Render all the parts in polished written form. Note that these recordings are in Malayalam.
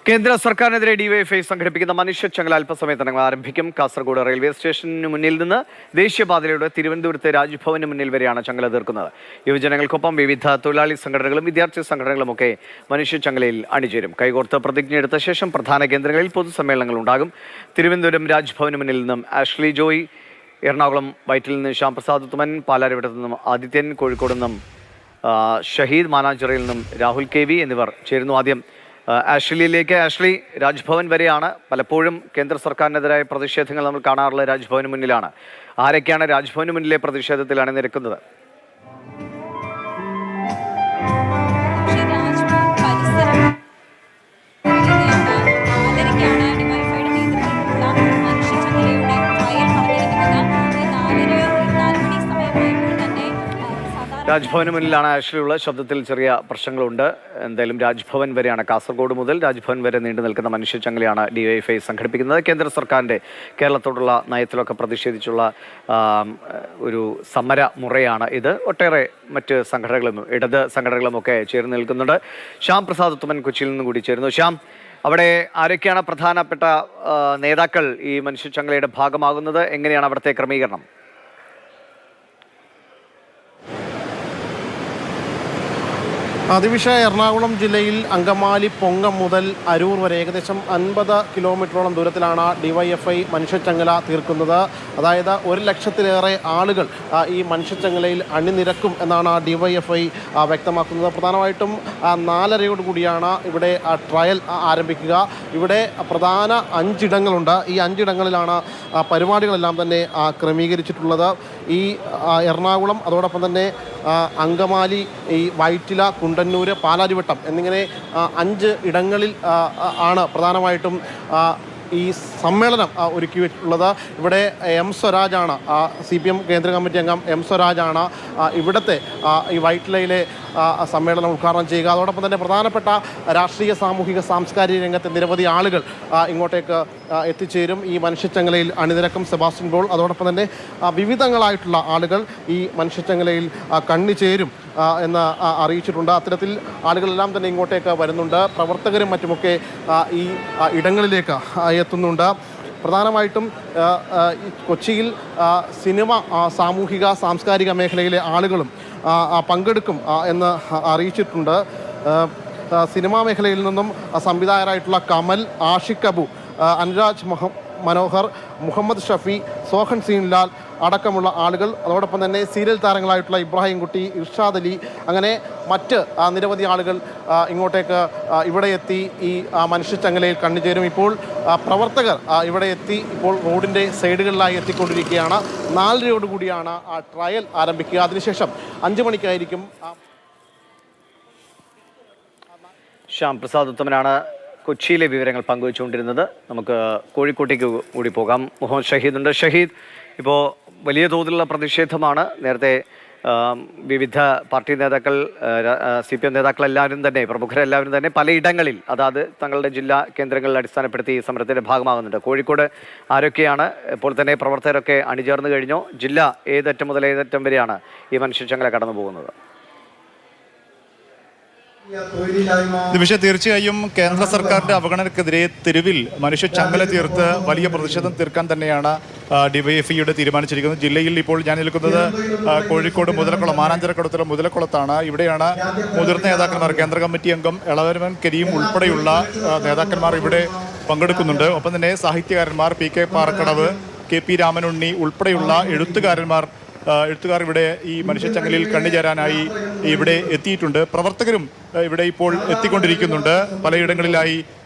കേന്ദ്ര സർക്കാരിനെതിരെ ഡിവൈഎഫ്ഐ സംഘടിപ്പിക്കുന്ന മനുഷ്യച്ചങ്ങല അല്പസമയത്തിനകം ആരംഭിക്കും. കാസർഗോഡ് റെയിൽവേ സ്റ്റേഷന് മുന്നിൽ നിന്ന് ദേശീയപാതയിലൂടെ തിരുവനന്തപുരത്തെ രാജ്ഭവന് മുന്നിൽ വരെയാണ് ചങ്ങല തീർക്കുന്നത്. യുവജനങ്ങൾക്കൊപ്പം വിവിധ തൊഴിലാളി സംഘടനകളും വിദ്യാർത്ഥി സംഘടനകളുമൊക്കെ മനുഷ്യച്ചങ്ങലയിൽ അണിചേരും. കൈകോർത്ത് പ്രതിജ്ഞയെടുത്ത ശേഷം പ്രധാന കേന്ദ്രങ്ങളിൽ പൊതുസമ്മേളനങ്ങൾ ഉണ്ടാകും. തിരുവനന്തപുരം രാജ്ഭവന് മുന്നിൽ നിന്നും ആഷ്ലി ജോയ്, എറണാകുളം വൈറ്റിൽ നിന്ന് ശ്യാം പ്രസാദ് ഉത്തമൻ, പാലാരിവട്ടത്തു നിന്നും ആദിത്യൻ, കോഴിക്കോട് നിന്നും ഷഹീദ്, മാനാഞ്ചിറയിൽ നിന്നും രാഹുൽ കെ വി എന്നിവർ ചേരുന്നു. ആദ്യം ആഷ്ലിയിലേക്ക്. ആഷ്ലി, രാജ്ഭവൻ വരെയാണ്. പലപ്പോഴും കേന്ദ്ര സർക്കാരിനെതിരായ പ്രതിഷേധങ്ങൾ നമ്മൾ കാണാറുള്ള രാജ്ഭവന് മുന്നിലാണ്. ആരൊക്കെയാണ് രാജ്ഭവന് മുന്നിലെ പ്രതിഷേധത്തിൽ അണിനിരക്കുന്നത്? രാജ്ഭവന് മുന്നിലാണ് ആഷ്ലിയുള്ള. ശബ്ദത്തിൽ ചെറിയ പ്രശ്നങ്ങളുണ്ട്. എന്തായാലും രാജ്ഭവൻ വരെയാണ്, കാസർഗോഡ് മുതൽ രാജ്ഭവൻ വരെ നീണ്ടു നിൽക്കുന്ന മനുഷ്യച്ചങ്ങലയാണ് ഡിവൈഎഫ്ഐ സംഘടിപ്പിക്കുന്നത്. കേന്ദ്ര സർക്കാരിൻ്റെ കേരളത്തോടുള്ള നയത്തിലൊക്കെ പ്രതിഷേധിച്ചുള്ള ഒരു സമര മുറയാണ് ഇത്. ഒട്ടേറെ മറ്റ് സംഘടനകളും ഇടത് സംഘടനകളും ഒക്കെ ചേർന്ന് നിൽക്കുന്നുണ്ട്. ശ്യാം പ്രസാദ് ഉത്തമൻ കൊച്ചിയിൽ നിന്നും കൂടി ചേരുന്നു. ശ്യാം, അവിടെ ആരൊക്കെയാണ് പ്രധാനപ്പെട്ട നേതാക്കൾ ഈ മനുഷ്യച്ചങ്ങലയുടെ ഭാഗമാകുന്നത്? എങ്ങനെയാണ് അവിടുത്തെ ക്രമീകരണം? അതിവിഷ എറണാകുളം ജില്ലയിൽ അങ്കമാലി പൊങ്ങം മുതൽ അരൂർ വരെ ഏകദേശം 50 കിലോമീറ്ററോളം ദൂരത്തിലാണ് ഡിവൈഎഫ്ഐ മനുഷ്യച്ചങ്ങല തീർക്കുന്നത്. അതായത് 1 ലക്ഷത്തിലേറെ ആളുകൾ ഈ മനുഷ്യച്ചങ്ങലയിൽ അണിനിരക്കും എന്നാണ് ഡിവൈഎഫ്ഐ വ്യക്തമാക്കുന്നത്. പ്രധാനമായിട്ടും 4:30 കൂടിയാണ് ഇവിടെ ട്രയൽ ആരംഭിക്കുക. ഇവിടെ പ്രധാന 5 ഇടങ്ങളുണ്ട്. ഈ 5 ഇടങ്ങളിലാണ് പരിപാടികളെല്ലാം തന്നെ ക്രമീകരിച്ചിട്ടുള്ളത്. ഈ എറണാകുളം, അതോടൊപ്പം തന്നെ അങ്കമാലി, ഈ വൈറ്റില, കുണ്ടന്നൂർ, പാലാരിവട്ടം എന്നിങ്ങനെ 5 ഇടങ്ങളിൽ ആണ് പ്രധാനമായിട്ടും ഈ സമ്മേളനം ഒരുക്കിയിട്ടുള്ളത്. ഇവിടെ എം സ്വരാജാണ്, CPM കേന്ദ്ര കമ്മിറ്റി അംഗം എം സ്വരാജാണ് ഇവിടുത്തെ ഈ വൈറ്റിലയിലെ സമ്മേളനം ഉദ്ഘാടനം ചെയ്യുക. അതോടൊപ്പം തന്നെ പ്രധാനപ്പെട്ട രാഷ്ട്രീയ, സാമൂഹിക, സാംസ്കാരിക രംഗത്തെ നിരവധി ആളുകൾ ഇങ്ങോട്ടേക്ക് എത്തിച്ചേരും. ഈ മനുഷ്യച്ചങ്ങലയിൽ അണിനിരക്കും. സെബാസ്റ്റ്യൻ പോൾ, അതോടൊപ്പം തന്നെ വിവിധങ്ങളായിട്ടുള്ള ആളുകൾ ഈ മനുഷ്യച്ചങ്ങലയിൽ കണ്ണിച്ചേരും എന്ന് അറിയിച്ചിട്ടുണ്ട്. അത്തരത്തിൽ ആളുകളെല്ലാം തന്നെ ഇങ്ങോട്ടേക്ക് വരുന്നുണ്ട്. പ്രവർത്തകരും മറ്റുമൊക്കെ ഈ ഇടങ്ങളിലേക്ക് എത്തുന്നുണ്ട്. പ്രധാനമായിട്ടും കൊച്ചിയിൽ സിനിമ, സാമൂഹിക, സാംസ്കാരിക മേഖലയിലെ ആളുകളും പങ്കെടുക്കും എന്ന് അറിയിച്ചിട്ടുണ്ട്. സിനിമാ മേഖലയിൽ നിന്നും സംവിധായകരായിട്ടുള്ള കമൽ, ആഷിഖ് അബു, അനുരാജ് മനോഹർ, മുഹമ്മദ് ഷഫി, സോഹൻ സീൻലാൽ അടക്കമുള്ള ആളുകൾ, അതോടൊപ്പം തന്നെ സീരിയൽ താരങ്ങളായിട്ടുള്ള ഇബ്രാഹിം കുട്ടി, ഇർഷാദ് അലി, അങ്ങനെ മറ്റ് നിരവധി ആളുകൾ ഇങ്ങോട്ടേക്ക് ഇവിടെ എത്തി ഈ മനുഷ്യച്ചങ്ങലയിൽ കണ്ടുചേരും. ഇപ്പോൾ പ്രവർത്തകർ ഇവിടെ എത്തി ഇപ്പോൾ റോഡിൻ്റെ സൈഡുകളിലായി എത്തിക്കൊണ്ടിരിക്കുകയാണ്. 4:30 കൂടിയാണ് ട്രയൽ ആരംഭിക്കുക. അതിനുശേഷം 5 മണിക്കായിരിക്കും. ശ്യാം പ്രസാദ് ഉത്തമനാണ് കൊച്ചിയിലെ വിവരങ്ങൾ പങ്കുവച്ചുകൊണ്ടിരുന്നത്. നമുക്ക് കോഴിക്കോട്ടേക്ക് കൂടി പോകാം. മുഹമ്മദ് ഷഹീദ് ഉണ്ട്. ഷഹീദ്, ഇപ്പോൾ വലിയ തോതിലുള്ള പ്രതിഷേധമാണ്. നേരത്തെ വിവിധ പാർട്ടി നേതാക്കൾ, CPM നേതാക്കളെല്ലാവരും തന്നെ, പ്രമുഖരെല്ലാവരും തന്നെ പലയിടങ്ങളിൽ, അതായത് തങ്ങളുടെ ജില്ലാ കേന്ദ്രങ്ങളിൽ അടിസ്ഥാനപ്പെടുത്തി ഈ സമരത്തിൻ്റെ ഭാഗമാകുന്നുണ്ട്. കോഴിക്കോട് ആരൊക്കെയാണ്? ഇപ്പോൾ തന്നെ പ്രവർത്തകരൊക്കെ അണിചേർന്ന് കഴിഞ്ഞോ? ജില്ല ഏതറ്റം മുതൽ ഏതറ്റം വരെയാണ് ഈ മനുഷ്യച്ചങ്ങല കടന്നു പോകുന്നത്? നിമിഷം, തീർച്ചയായും കേന്ദ്ര സർക്കാരിന്റെ അവഗണനക്കെതിരെ തെരുവിൽ മനുഷ്യച്ചങ്ങല തീർത്ത് വലിയ പ്രതിഷേധം തീർക്കാൻ തന്നെയാണ് ഡിവൈഎഫ്ഐയുടെ തീരുമാനിച്ചിരിക്കുന്നത്. ജില്ലയിൽ ഇപ്പോൾ ഞാൻ നിൽക്കുന്നത് കോഴിക്കോട് മുതലക്കുളം, മാനാഞ്ചിറക്കടുത്തുള്ള മുതലക്കുളത്താണ്. ഇവിടെയാണ് മുതിർന്ന നേതാക്കന്മാർ, കേന്ദ്ര കമ്മിറ്റി അംഗം എളവരവൻ കരീം ഉൾപ്പെടെയുള്ള നേതാക്കന്മാർ ഇവിടെ പങ്കെടുക്കുന്നുണ്ട്. ഒപ്പം തന്നെ സാഹിത്യകാരന്മാർ PK പാറക്കടവ്, KP രാമനുണ്ണി ഉൾപ്പെടെയുള്ള എഴുത്തുകാർ ഇവിടെ ഈ മനുഷ്യച്ചങ്ങലയിൽ കണ്ടുചേരാനായി ഇവിടെ എത്തിയിട്ടുണ്ട്. പ്രവർത്തകരും ഇവിടെ ഇപ്പോൾ എത്തിക്കൊണ്ടിരിക്കുന്നുണ്ട്. പലയിടങ്ങളിലായി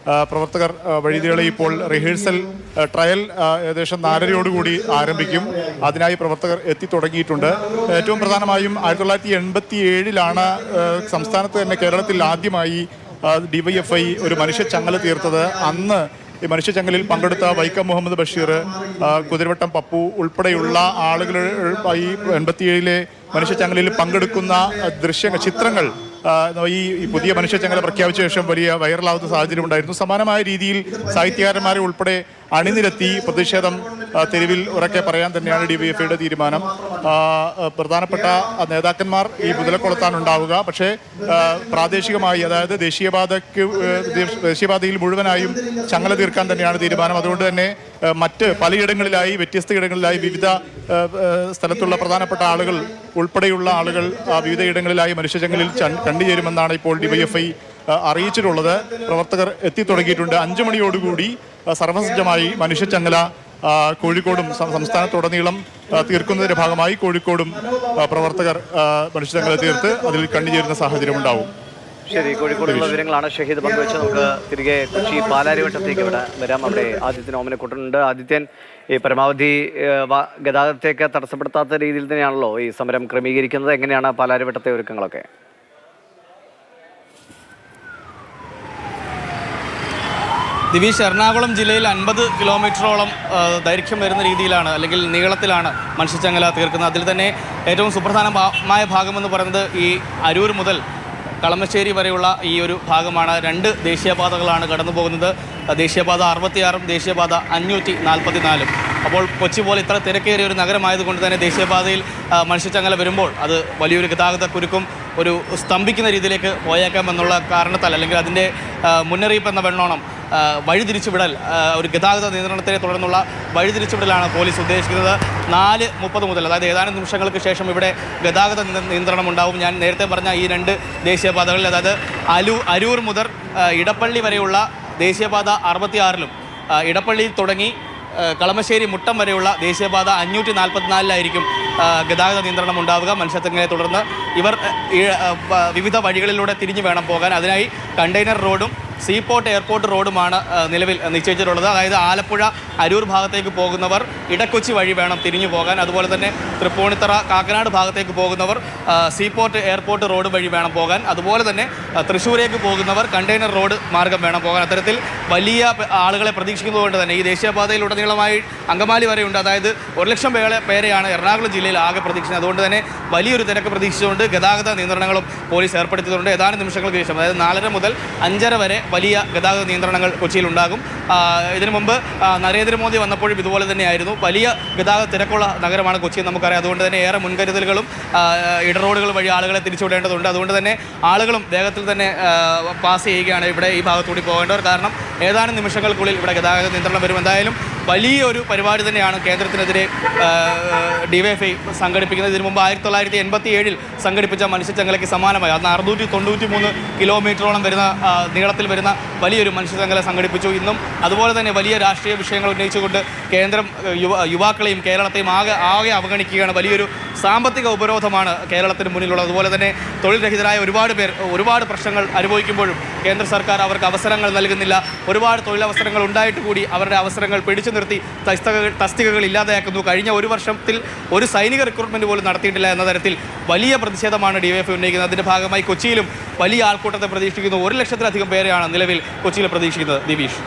പ്രവർത്തകർ വഴിതേളി ഇപ്പോൾ റിഹേഴ്സൽ ട്രയൽ ഏകദേശം 4:30 കൂടി ആരംഭിക്കും. അതിനായി പ്രവർത്തകർ എത്തിത്തുടങ്ങിയിട്ടുണ്ട്. ഏറ്റവും പ്രധാനമായും 1987 സംസ്ഥാനത്ത് തന്നെ, കേരളത്തിൽ ആദ്യമായി ഡിവൈഎഫ്ഐ ഒരു മനുഷ്യച്ചങ്ങല തീർത്തത്. അന്ന് ഈ മനുഷ്യച്ചങ്ങലയിൽ പങ്കെടുത്ത വൈക്കം മുഹമ്മദ് ബഷീർ, കുതിരവട്ടം പപ്പു ഉൾപ്പെടെയുള്ള ആളുകൾ ഈ 87 മനുഷ്യച്ചങ്ങലയിൽ പങ്കെടുക്കുന്ന ചിത്രങ്ങൾ ഈ പുതിയ മനുഷ്യച്ചങ്ങല പ്രഖ്യാപിച്ച ശേഷം വലിയ വൈറലാവുന്ന സാഹചര്യം ഉണ്ടായിരുന്നു. സമാനമായ രീതിയിൽ സാഹിത്യകാരന്മാരെ ഉൾപ്പെടെ അണിനിരത്തി പ്രതിഷേധം തെരുവിൽ ഉറക്കെ പറയാൻ തന്നെയാണ് ഡിവൈഎഫ്ഐയുടെ തീരുമാനം. പ്രധാനപ്പെട്ട നേതാക്കന്മാർ ഈ മുതലക്കുളത്താണ് ഉണ്ടാവുക. പക്ഷേ പ്രാദേശികമായി, അതായത് ദേശീയപാതയിൽ മുഴുവനായും ചങ്ങല തീർക്കാൻ തന്നെയാണ് തീരുമാനം. അതുകൊണ്ട് തന്നെ മറ്റ് പലയിടങ്ങളിലായി, വ്യത്യസ്ത ഇടങ്ങളിലായി വിവിധ സ്ഥലത്തുള്ള പ്രധാനപ്പെട്ട ആളുകൾ ഉൾപ്പെടെയുള്ള ആളുകൾ വിവിധ ഇടങ്ങളിലായി മനുഷ്യചങ്ങലിൽ കണ്ടുചേരുമെന്നാണ് ഇപ്പോൾ ഡിവൈഎഫ്ഐ അറിയിച്ചിട്ടുള്ളത്. പ്രവർത്തകർ എത്തിത്തുടങ്ങിയിട്ടുണ്ട്. 5 മണിയോടുകൂടി സർവസജ്ജമായി മനുഷ്യച്ചങ്ങല കോഴിക്കോടും സംസ്ഥാനത്തുടനീളം തീർക്കുന്നതിന്റെ ഭാഗമായി കോഴിക്കോടും പ്രവർത്തകർ മനുഷ്യച്ചങ്ങല തീർത്ത് അതിൽ കണ്ടുചേരുന്ന സാഹചര്യം ഉണ്ടാവും. ശരി, കോഴിക്കോടുള്ള വിവരങ്ങളാണ് ഷഹീദ് പങ്കുവെച്ച്. നമുക്ക് തിരികെ കൊച്ചി പാലാരിവട്ടത്തേക്ക് ഇവിടെ വരാം. അവിടെ ആദിത്യൻ ഓമനക്കുട്ടനുണ്ട്. ആദിത്യൻ, ഈ പരമാവധി ഗതാഗതത്തേക്ക് തടസ്സപ്പെടുത്താത്ത രീതിയിൽ തന്നെയാണല്ലോ ഈ സമരം ക്രമീകരിക്കുന്നത്. എങ്ങനെയാണ് പാലാരിവട്ടത്തെ ഒരുക്കങ്ങളൊക്കെ? ദിവീഷ്, എറണാകുളം ജില്ലയിൽ 50 കിലോമീറ്ററോളം ദൈർഘ്യം വരുന്ന രീതിയിലാണ്, അല്ലെങ്കിൽ നീളത്തിലാണ് മനുഷ്യച്ചങ്ങല തീർക്കുന്നത്. അതിൽ തന്നെ ഏറ്റവും സുപ്രധാനമായ ഭാഗമെന്ന് പറയുന്നത് ഈ അരൂർ മുതൽ കളമശ്ശേരി വരെയുള്ള ഈ ഒരു ഭാഗമാണ്. 2 ദേശീയപാതകളാണ് കടന്നു പോകുന്നത്. ദേശീയപാത 66ഉം ദേശീയപാത 544. അപ്പോൾ കൊച്ചി പോലെ ഇത്ര തിരക്കേറിയ ഒരു നഗരമായതുകൊണ്ട് തന്നെ ദേശീയപാതയിൽ മനുഷ്യച്ചങ്ങല വരുമ്പോൾ അത് വലിയൊരു ഗതാഗത കുരുക്കും ഒരു സ്തംഭിക്കുന്ന രീതിയിലേക്ക് പോയേക്കാമെന്നുള്ള കാരണത്താൽ, അല്ലെങ്കിൽ അതിൻ്റെ മുന്നറിയിപ്പ് എന്ന വെണ്ണോണം വഴിതിരിച്ചുവിടൽ, ഒരു ഗതാഗത നിയന്ത്രണത്തെ തുടർന്നുള്ള വഴിതിരിച്ചുവിടലാണ് പോലീസ് ഉദ്ദേശിക്കുന്നത്. 4:30 മുതൽ, അതായത് ഏതാനും നിമിഷങ്ങൾക്ക് ശേഷം ഇവിടെ ഗതാഗത നിയന്ത്രണം ഉണ്ടാവും. ഞാൻ നേരത്തെ പറഞ്ഞ ഈ 2 ദേശീയപാതകളിൽ, അതായത് അരൂർ മുതൽ ഇടപ്പള്ളി വരെയുള്ള ദേശീയപാത 66ലും ഇടപ്പള്ളിയിൽ തുടങ്ങി കളമശ്ശേരി മുട്ടം വരെയുള്ള ദേശീയപാത 544-ലായിരിക്കും ഗതാഗത നിയന്ത്രണം ഉണ്ടാവുക. മനുഷ്യച്ചങ്ങലയെ തുടർന്ന് ഇവർ വിവിധ വഴികളിലൂടെ തിരിഞ്ഞു വേണം പോകാൻ. അതിനായി കണ്ടെയ്നർ റോഡും സീപോർട്ട് എയർപോർട്ട് റോഡുമാണ് നിലവിൽ നിശ്ചയിച്ചിട്ടുള്ളത്. അതായത് ആലപ്പുഴ അരൂർ ഭാഗത്തേക്ക് പോകുന്നവർ ഇടക്കൊച്ചി വഴി വേണം തിരിഞ്ഞു പോകാൻ. അതുപോലെ തന്നെ തൃപ്പൂണിത്തറ കാക്കനാട് ഭാഗത്തേക്ക് പോകുന്നവർ സീപോർട്ട് എയർപോർട്ട് റോഡ് വഴി വേണം പോകാൻ. അതുപോലെ തന്നെ തൃശ്ശൂരേക്ക് പോകുന്നവർ കണ്ടെയ്നർ റോഡ് മാർഗം വേണം പോകാൻ. അത്തരത്തിൽ വലിയ ആളുകളെ പ്രതീക്ഷിക്കുന്നതുകൊണ്ട് തന്നെ ഈ ദേശീയപാതയിലുടനീളമായി അങ്കമാലി വരെയുണ്ട്. അതായത് 1 ലക്ഷം പേരെയാണ് എറണാകുളം ജില്ലയിൽ ആകെ പ്രതീക്ഷിക്കുന്നത്. അതുകൊണ്ട് തന്നെ വലിയൊരു തിരക്ക് പ്രതീക്ഷിച്ചുകൊണ്ട് ഗതാഗത നിയന്ത്രണങ്ങളും പോലീസ് ഏർപ്പെടുത്തിയിട്ടുണ്ട്. ഏതാനും നിമിഷങ്ങൾക്ക് ശേഷം, അതായത് 4:30 മുതൽ 5:30 വരെ വലിയ ഗതാഗത നിയന്ത്രണങ്ങൾ കൊച്ചിയിലുണ്ടാകും. ഇതിനു മുമ്പ് നരേന്ദ്രമോദി വന്നപ്പോഴും ഇതുപോലെ തന്നെയായിരുന്നു. വലിയ ഗതാഗത തിരക്കുള്ള നഗരമാണ് കൊച്ചി, നമുക്കറിയാം. അതുകൊണ്ട് തന്നെ ഏറെ മുൻകരുതലുകളും ഇടറോഡുകൾ വഴി ആളുകളെ തിരിച്ചുവിടേണ്ടതുണ്ട്. അതുകൊണ്ട് തന്നെ ആളുകളും വേഗത്തിൽ തന്നെ പാസ് ചെയ്യുകയാണ് ഇവിടെ ഈ ഭാഗത്തുകൂടി പോകേണ്ടവർ. കാരണം ഏതാനും നിമിഷങ്ങൾക്കുള്ളിൽ ഇവിടെ ഗതാഗത നിയന്ത്രണം വരും. എന്തായാലും വലിയൊരു പരിപാടി തന്നെയാണ് കേന്ദ്രത്തിനെതിരെ ഡിവൈഎഫ്ഐ സംഘടിപ്പിക്കുന്നത്. ഇതിനു മുമ്പ് 1987 സംഘടിപ്പിച്ച മനുഷ്യച്ചങ്ങലയ്ക്ക് സമാനമായി അന്ന് 693 കിലോമീറ്ററോളം വരുന്ന നീളത്തിൽ വരുന്ന വലിയൊരു മനുഷ്യച്ചങ്ങല സംഘടിപ്പിച്ചു. ഇന്നും അതുപോലെ തന്നെ വലിയ രാഷ്ട്രീയ വിഷയങ്ങൾ ഉന്നയിച്ചുകൊണ്ട് കേന്ദ്രം യുവാക്കളെയും കേരളത്തെയും ആകെ അവഗണിക്കുകയാണ്. വലിയൊരു സാമ്പത്തിക ഉപരോധമാണ് കേരളത്തിന് മുന്നിലുള്ളത്. അതുപോലെ തന്നെ തൊഴിൽ രഹിതരായ ഒരുപാട് പേർ ഒരുപാട് പ്രശ്നങ്ങൾ അനുഭവിക്കുമ്പോഴും കേന്ദ്ര സർക്കാർ അവർക്ക് അവസരങ്ങൾ നൽകുന്നില്ല. ഒരുപാട് തൊഴിലവസരങ്ങൾ ഉണ്ടായിട്ട് കൂടി അവരുടെ അവസരങ്ങൾ പിടിച്ചു നിർത്തി തസ്തികകൾ ഇല്ലാതെയാക്കുന്നു. കഴിഞ്ഞ 1 വർഷത്തിൽ ഒരു സൈനിക റിക്രൂട്ട്മെന്റ് പോലും നടത്തിയിട്ടില്ല എന്ന തരത്തിൽ വലിയ പ്രതിഷേധമാണ് ഡിവൈഎഫ്ഐ ഉന്നയിക്കുന്നത്. അതിൻ്റെ ഭാഗമായി കൊച്ചിയിലും വലിയ ആൾക്കൂട്ടത്തെ പ്രതീക്ഷിക്കുന്നു. 1 ലക്ഷത്തിലധികം പേരെയാണ് നിലവിൽ കൊച്ചിയിൽ പ്രതീക്ഷിക്കുന്നത്. ദിവീഷ്.